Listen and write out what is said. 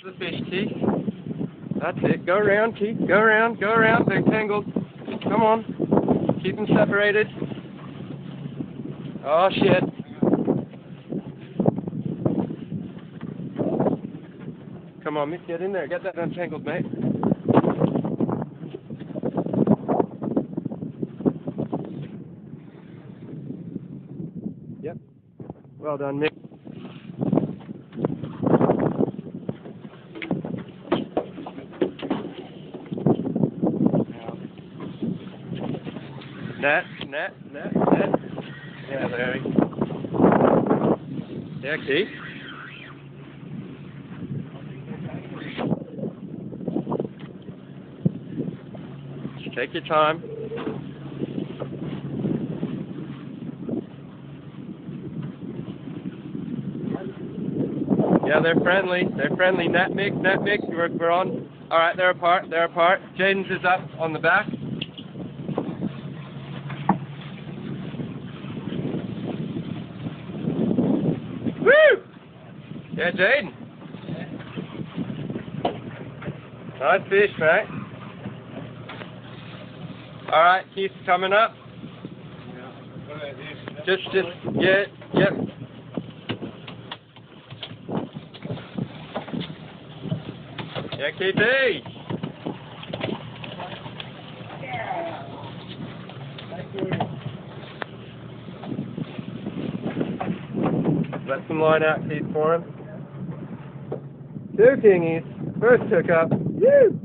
There's the fish, Keith. That's it. Go around, Keith. Go around. Go around. They're tangled. Come on. Keep them separated. Oh, shit. Come on, Miss, get in there. Get that untangled, mate. Yep. Well done, Mick. Net. Yeah, there we go. Yeah, Keith. Just take your time. Yeah, they're friendly. They're friendly. Net Mick. We're on. All right, they're apart. Jaden's is up on the back. Woo! Yeah, Jaden. Nice fish, mate. All right, Keith's coming up. Just, yeah, yep. Yeah, KT. Let some line out, Keith, for him. Two kingies. First hookup. Woo!